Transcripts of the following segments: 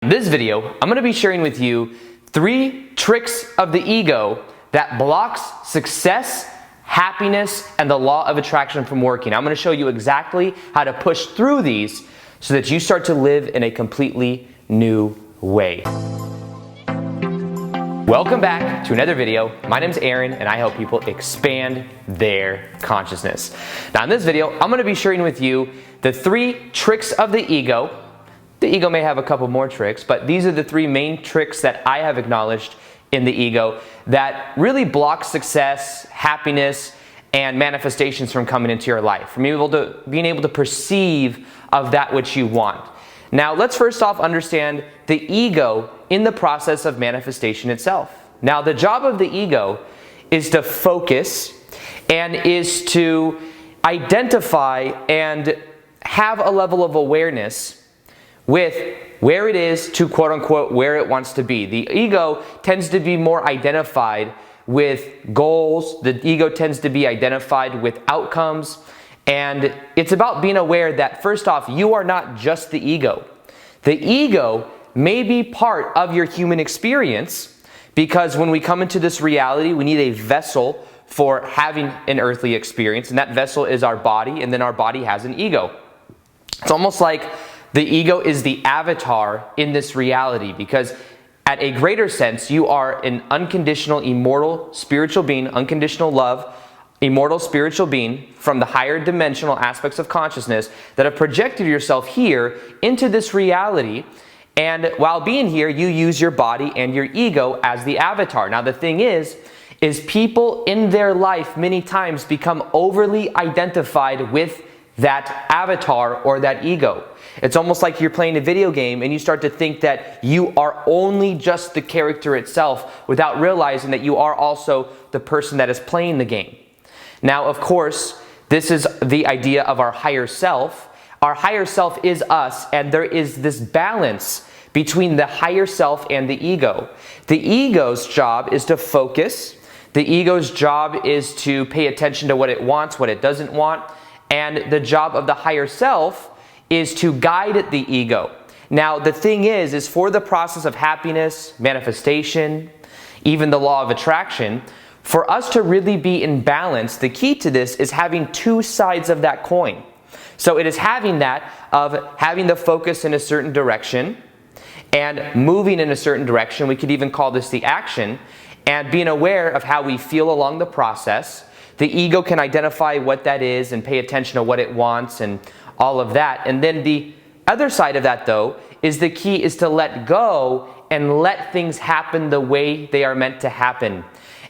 In this video, I'm going to be sharing with you 3 tricks of the ego that blocks success, happiness, and the law of attraction from working. I'm going to show you exactly how to push through these so that you start to live in a completely new way. Welcome back to another video. My name is Aaron and I help people expand their consciousness. Now in this video, I'm going to be sharing with you the 3 tricks of the ego. The ego may have a couple more tricks, but these are the 3 main tricks that I have acknowledged in the ego that really block success, happiness, and manifestations from coming into your life, from being able to perceive of that which you want. Now, let's first off understand the ego in the process of manifestation itself. Now, the job of the ego is to focus and is to identify and have a level of awareness with where it is to quote unquote where it wants to be. The ego tends to be more identified with goals. The ego tends to be identified with outcomes. And it's about being aware that first off, you are not just the ego. The ego may be part of your human experience because when we come into this reality, we need a vessel for having an earthly experience. And that vessel is our body, and then our body has an ego. It's almost like the ego is the avatar in this reality because at a greater sense, you are an unconditional, immortal, spiritual being, unconditional love, immortal spiritual being from the higher dimensional aspects of consciousness that have projected yourself here into this reality. And while being here, you use your body and your ego as the avatar. Now, the thing is people in their life many times become overly identified with that avatar or that ego. It's almost like you're playing a video game and you start to think that you are only just the character itself without realizing that you are also the person that is playing the game. Now, of course, this is the idea of our higher self. Our higher self is us, and there is this balance between the higher self and the ego. The ego's job is to focus. The ego's job is to pay attention to what it wants, what it doesn't want. And the job of the higher self is to guide the ego. Now, the thing is for the process of happiness, manifestation, even the law of attraction, for us to really be in balance, the key to this is having 2 sides of that coin. So it is having that of having the focus in a certain direction and moving in a certain direction. We could even call this the action, and being aware of how we feel along the process. The ego can identify what that is and pay attention to what it wants and all of that. And then the other side of that, though, is the key is to let go and let things happen the way they are meant to happen.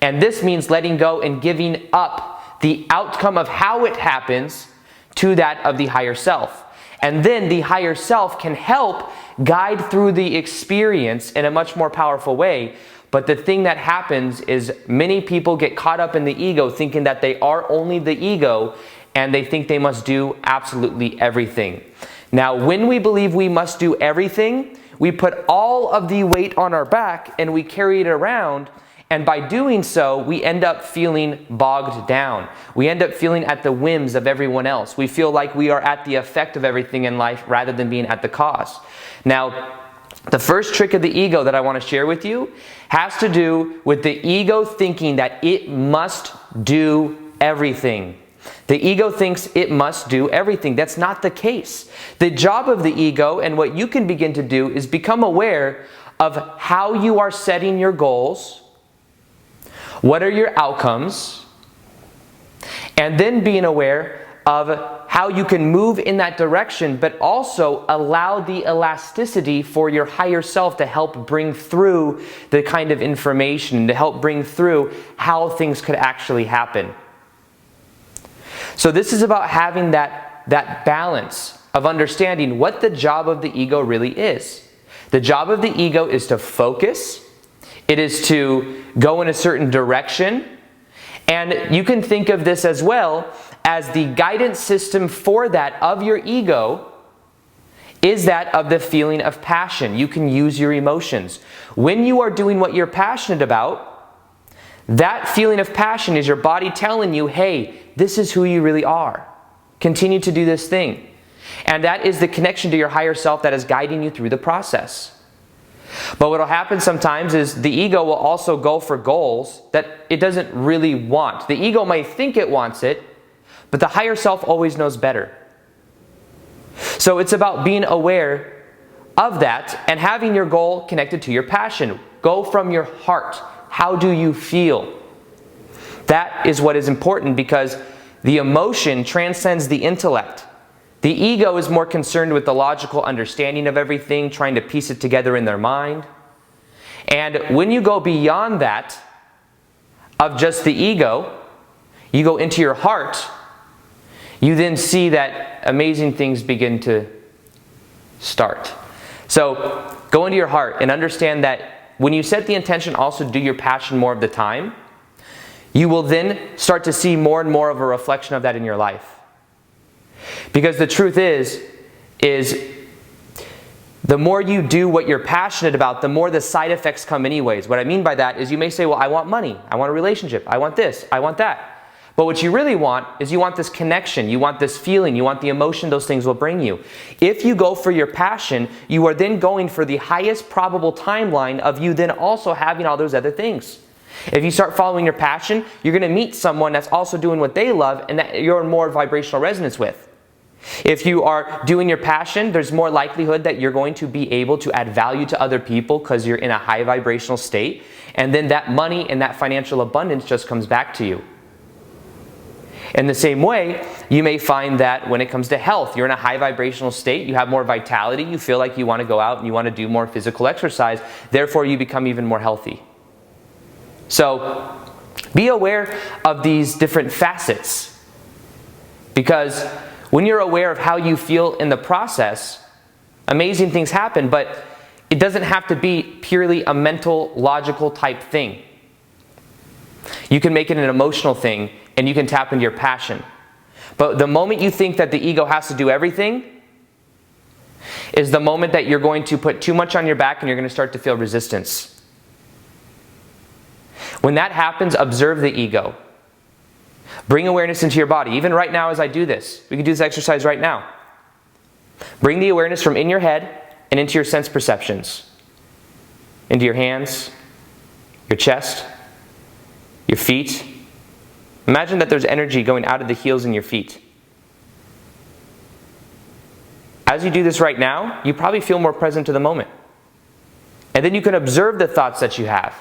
And this means letting go and giving up the outcome of how it happens to that of the higher self. And then the higher self can help guide through the experience in a much more powerful way. But the thing that happens is many people get caught up in the ego thinking that they are only the ego and they think they must do absolutely everything. Now, when we believe we must do everything, we put all of the weight on our back and we carry it around. And by doing so, we end up feeling bogged down. We end up feeling at the whims of everyone else. We feel like we are at the effect of everything in life rather than being at the cause. Now, the first trick of the ego that I want to share with you has to do with the ego thinking that it must do everything. The ego thinks it must do everything. That's not the case. The job of the ego and what you can begin to do is become aware of how you are setting your goals, what are your outcomes, and then being aware of how you can move in that direction, but also allow the elasticity for your higher self to help bring through the kind of information, to help bring through how things could actually happen. So this is about having that balance of understanding what the job of the ego really is. The job of the ego is to focus. It is to go in a certain direction. And you can think of this as well as the guidance system for that of your ego is that of the feeling of passion. You can use your emotions. When you are doing what you're passionate about, that feeling of passion is your body telling you, hey, this is who you really are. Continue to do this thing. And that is the connection to your higher self that is guiding you through the process. But what will happen sometimes is the ego will also go for goals that it doesn't really want. The ego may think it wants it, but the higher self always knows better. So it's about being aware of that and having your goal connected to your passion. Go from your heart. How do you feel? That is what is important, because the emotion transcends the intellect. The ego is more concerned with the logical understanding of everything, trying to piece it together in their mind. And when you go beyond that, of just the ego, you go into your heart, you then see that amazing things begin to start. So go into your heart and understand that when you set the intention also to do your passion more of the time, you will then start to see more and more of a reflection of that in your life. Because the truth is the more you do what you're passionate about, the more the side effects come anyways. What I mean by that is you may say, well, I want money, I want a relationship, I want this, I want that. But what you really want is you want this connection, you want this feeling, you want the emotion those things will bring you. If you go for your passion, you are then going for the highest probable timeline of you then also having all those other things. If you start following your passion, you're going to meet someone that's also doing what they love and that you're in more vibrational resonance with. If you are doing your passion, there's more likelihood that you're going to be able to add value to other people because you're in a high vibrational state. And then that money and that financial abundance just comes back to you. In the same way, you may find that when it comes to health, you're in a high vibrational state, you have more vitality, you feel like you want to go out and you want to do more physical exercise, therefore you become even more healthy. So, be aware of these different facets, because when you're aware of how you feel in the process, amazing things happen, but it doesn't have to be purely a mental, logical type thing. You can make it an emotional thing, and you can tap into your passion. But the moment you think that the ego has to do everything is the moment that you're going to put too much on your back and you're going to start to feel resistance. When that happens, observe the ego. Bring awareness into your body. Even right now as I do this, we can do this exercise right now. Bring the awareness from in your head and into your sense perceptions. Into your hands, your chest, your feet. Imagine that there's energy going out of the heels in your feet. As you do this right now, you probably feel more present to the moment. And then you can observe the thoughts that you have.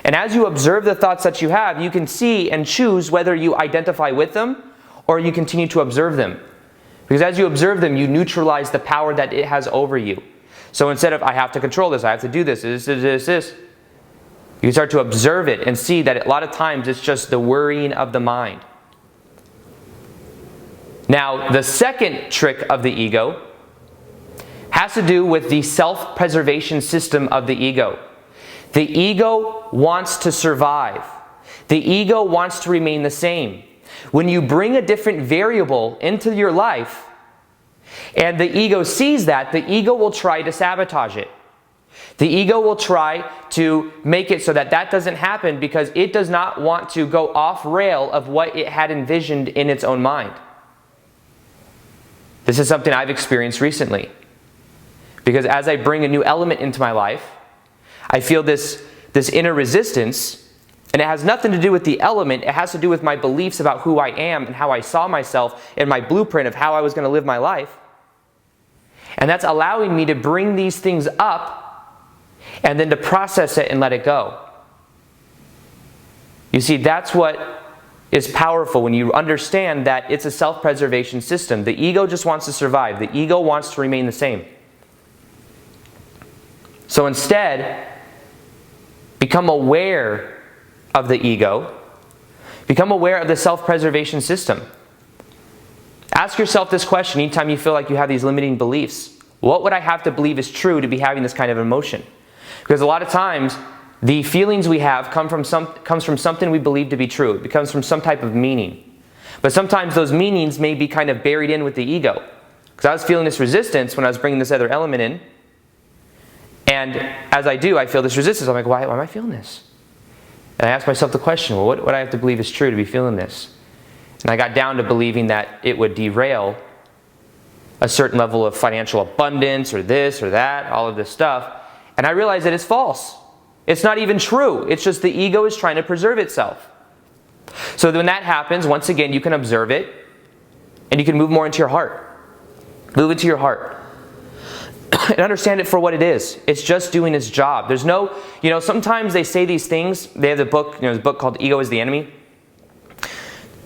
And as you observe the thoughts that you have, you can see and choose whether you identify with them or you continue to observe them. Because as you observe them, you neutralize the power that it has over you. So instead of, I have to control this, I have to do this, this, you start to observe it and see that a lot of times it's just the worrying of the mind. Now, the second trick of the ego has to do with the self-preservation system of the ego. The ego wants to survive. The ego wants to remain the same. When you bring a different variable into your life and the ego sees that, the ego will try to sabotage it. The ego will try to make it so that that doesn't happen because it does not want to go off rail of what it had envisioned in its own mind. This is something I've experienced recently. Because as I bring a new element into my life, I feel this inner resistance, and it has nothing to do with the element, it has to do with my beliefs about who I am and how I saw myself and my blueprint of how I was going to live my life. And that's allowing me to bring these things up and then to process it and let it go. You see, that's what is powerful when you understand that it's a self-preservation system. The ego just wants to survive. The ego wants to remain the same. So instead, become aware of the ego. Become aware of the self-preservation system. Ask yourself this question anytime you feel like you have these limiting beliefs. What would I have to believe is true to be having this kind of emotion? Because a lot of times, the feelings we have comes from something we believe to be true. It comes from some type of meaning. But sometimes those meanings may be kind of buried in with the ego. Because I was feeling this resistance when I was bringing this other element in. And as I do, I feel this resistance. I'm like, why am I feeling this? And I ask myself the question, well, what do I have to believe is true to be feeling this? And I got down to believing that it would derail a certain level of financial abundance or this or that, all of this stuff. And I realize that it's false. It's not even true. It's just the ego is trying to preserve itself. So when that happens, once again, you can observe it and you can move more into your heart. Move into your heart. And understand it for what it is. It's just doing its job. There's no, sometimes they say these things. They have the book, there's a book called Ego is the Enemy.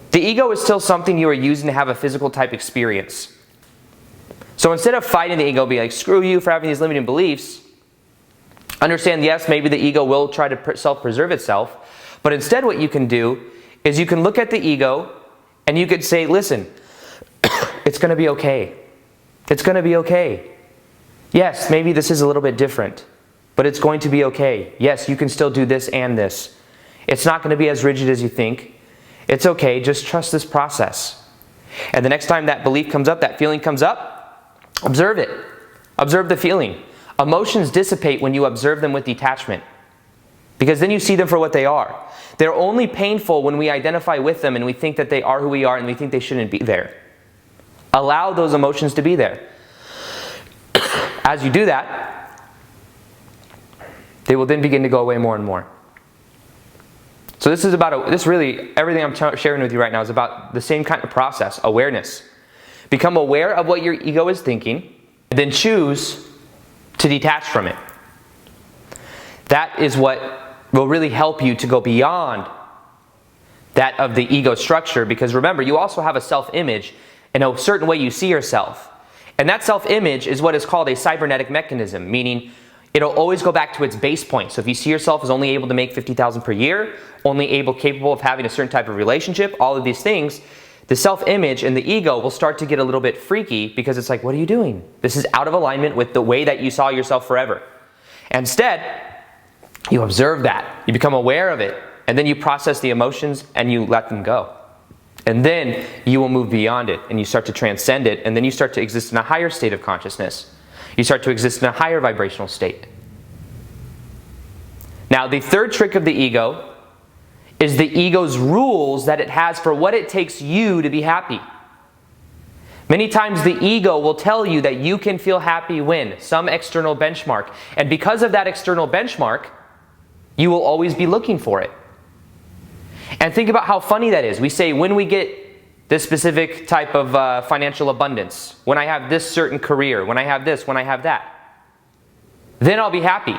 The ego is still something you are using to have a physical type experience. So instead of fighting the ego, be like, screw you for having these limiting beliefs, understand, yes, maybe the ego will try to self-preserve itself, but instead what you can do is you can look at the ego and you could say, listen, it's going to be okay. It's going to be okay. Yes, maybe this is a little bit different, but it's going to be okay. Yes, you can still do this and this. It's not going to be as rigid as you think. It's okay, just trust this process. And the next time that belief comes up, that feeling comes up, observe it. Observe the feeling. Emotions dissipate when you observe them with detachment, because then you see them for what they are. They're only painful when we identify with them and we think that they are who we are and we think they shouldn't be there. Allow those emotions to be there. As you do that, they will then begin to go away more and more. So this is about, everything I'm sharing with you right now is about the same kind of process, awareness. Become aware of what your ego is thinking, and then choose to detach from it. That is what will really help you to go beyond that of the ego structure, because remember, you also have a self-image in a certain way you see yourself. And that self-image is what is called a cybernetic mechanism, meaning it'll always go back to its base point. So if you see yourself as only able to make $50,000 per year, only capable of having a certain type of relationship, all of these things, the self-image and the ego will start to get a little bit freaky, because it's like, what are you doing? This is out of alignment with the way that you saw yourself forever. Instead, you observe that, you become aware of it, and then you process the emotions and you let them go. And then you will move beyond it and you start to transcend it, and then you start to exist in a higher state of consciousness. You start to exist in a higher vibrational state. Now, the third trick of the ego is the ego's rules that it has for what it takes you to be happy. Many times the ego will tell you that you can feel happy when some external benchmark. And because of that external benchmark, you will always be looking for it. And think about how funny that is. We say, when we get this specific type of financial abundance, when I have this certain career, when I have this, when I have that, then I'll be happy.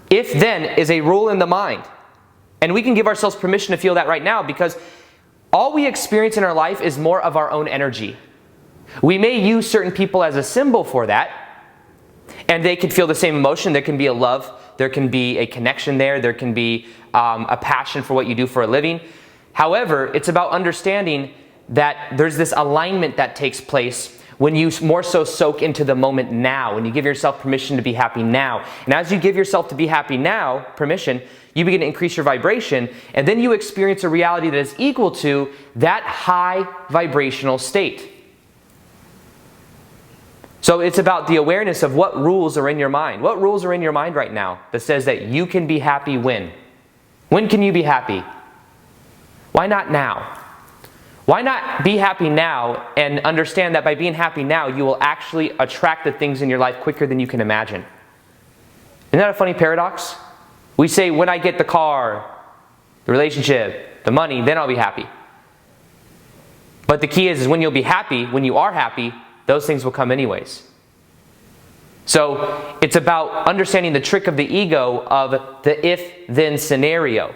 If then is a rule in the mind. And we can give ourselves permission to feel that right now, because all we experience in our life is more of our own energy. We may use certain people as a symbol for that, and they can feel the same emotion. There can be a love, there can be a connection there can be a passion for what you do for a living. However, it's about understanding that there's this alignment that takes place when you more so soak into the moment now, when you give yourself permission to be happy now. And as you give yourself to be happy now, permission, you begin to increase your vibration, and then you experience a reality that is equal to that high vibrational state. So it's about the awareness of what rules are in your mind. What rules are in your mind right now that says that you can be happy when? When can you be happy? Why not now? Why not be happy now and understand that by being happy now, you will actually attract the things in your life quicker than you can imagine? Isn't that a funny paradox? We say, when I get the car, the relationship, the money, then I'll be happy. But the key is when you'll be happy, when you are happy, those things will come anyways. So it's about understanding the trick of the ego of the if-then scenario.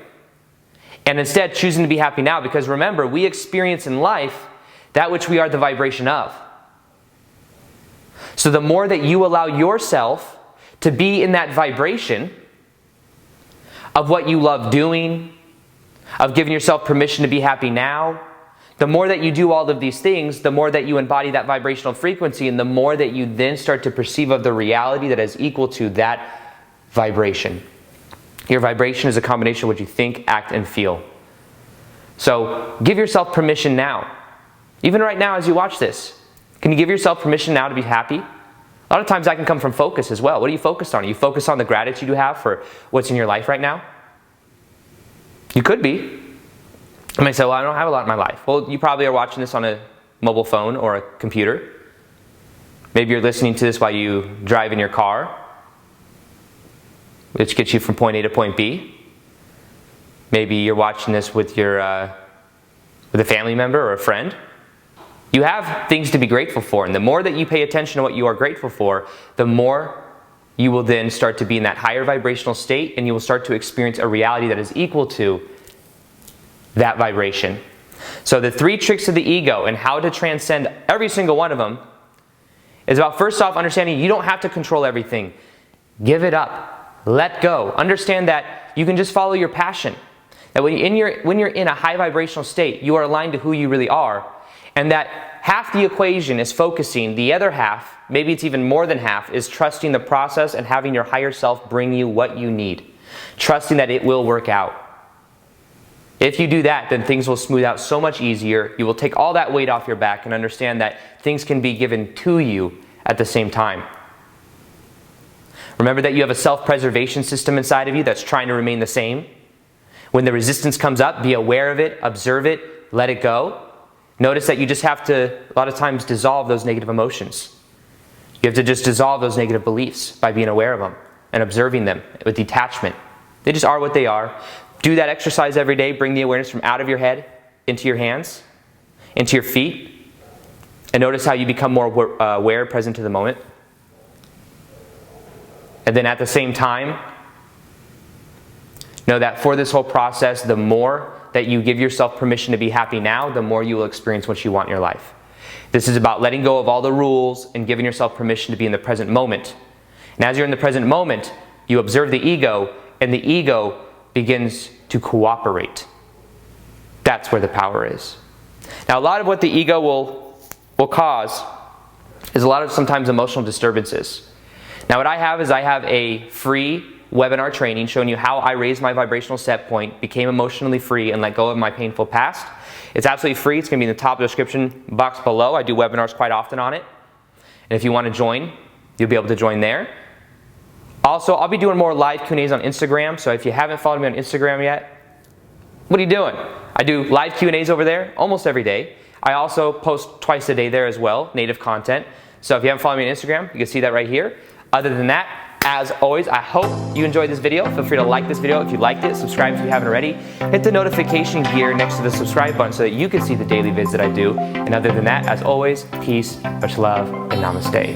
And instead choosing to be happy now, because remember, we experience in life that which we are the vibration of. So the more that you allow yourself to be in that vibration of what you love doing, of giving yourself permission to be happy now, the more that you do all of these things, the more that you embody that vibrational frequency, and the more that you then start to perceive of the reality that is equal to that vibration. Your vibration is a combination of what you think, act, and feel. So give yourself permission now. Even right now as you watch this, can you give yourself permission now to be happy? A lot of times that can come from focus as well. What are you focused on? Are you focused on the gratitude you have for what's in your life right now? You could be. You might say, well, I don't have a lot in my life. Well, you probably are watching this on a mobile phone or a computer. Maybe you're listening to this while you drive in your car. which gets you from point A to point B. Maybe you're watching this with a family member or a friend. You have things to be grateful for, and the more that you pay attention to what you are grateful for, the more you will then start to be in that higher vibrational state, and you will start to experience a reality that is equal to that vibration. So the 3 tricks of the ego and how to transcend every single one of them is about, first off, understanding you don't have to control everything. Give it up. Let go. Understand that you can just follow your passion. That when you're in a high vibrational state, you are aligned to who you really are, and that half the equation is focusing, the other half, maybe it's even more than half, is trusting the process and having your higher self bring you what you need. Trusting that it will work out. If you do that, then things will smooth out so much easier. You will take all that weight off your back and understand that things can be given to you at the same time. Remember that you have a self-preservation system inside of you that's trying to remain the same. When the resistance comes up, be aware of it, observe it, let it go. Notice that you just have to, a lot of times, dissolve those negative emotions. You have to just dissolve those negative beliefs by being aware of them and observing them with detachment. They just are what they are. Do that exercise every day. Bring the awareness from out of your head into your hands, into your feet, and notice how you become more aware, present to the moment. And then at the same time, know that for this whole process, the more that you give yourself permission to be happy now, the more you will experience what you want in your life. This is about letting go of all the rules and giving yourself permission to be in the present moment. And as you're in the present moment, you observe the ego, and the ego begins to cooperate. That's where the power is. Now, a lot of what the ego will cause is a lot of sometimes emotional disturbances. Now, what I have is I have a free webinar training showing you how I raised my vibrational set point, became emotionally free, and let go of my painful past. It's absolutely free. It's going to be in the top description box below. I do webinars quite often on it. And if you want to join, you'll be able to join there. Also, I'll be doing more live Q&As on Instagram, so if you haven't followed me on Instagram yet, what are you doing? I do live Q&As over there almost every day. I also post twice a day there as well, native content. So if you haven't followed me on Instagram, you can see that right here. Other than that, as always, I hope you enjoyed this video. Feel free to like this video if you liked it. Subscribe if you haven't already. Hit the notification gear next to the subscribe button so that you can see the daily vids that I do. And other than that, as always, peace, much love, and namaste.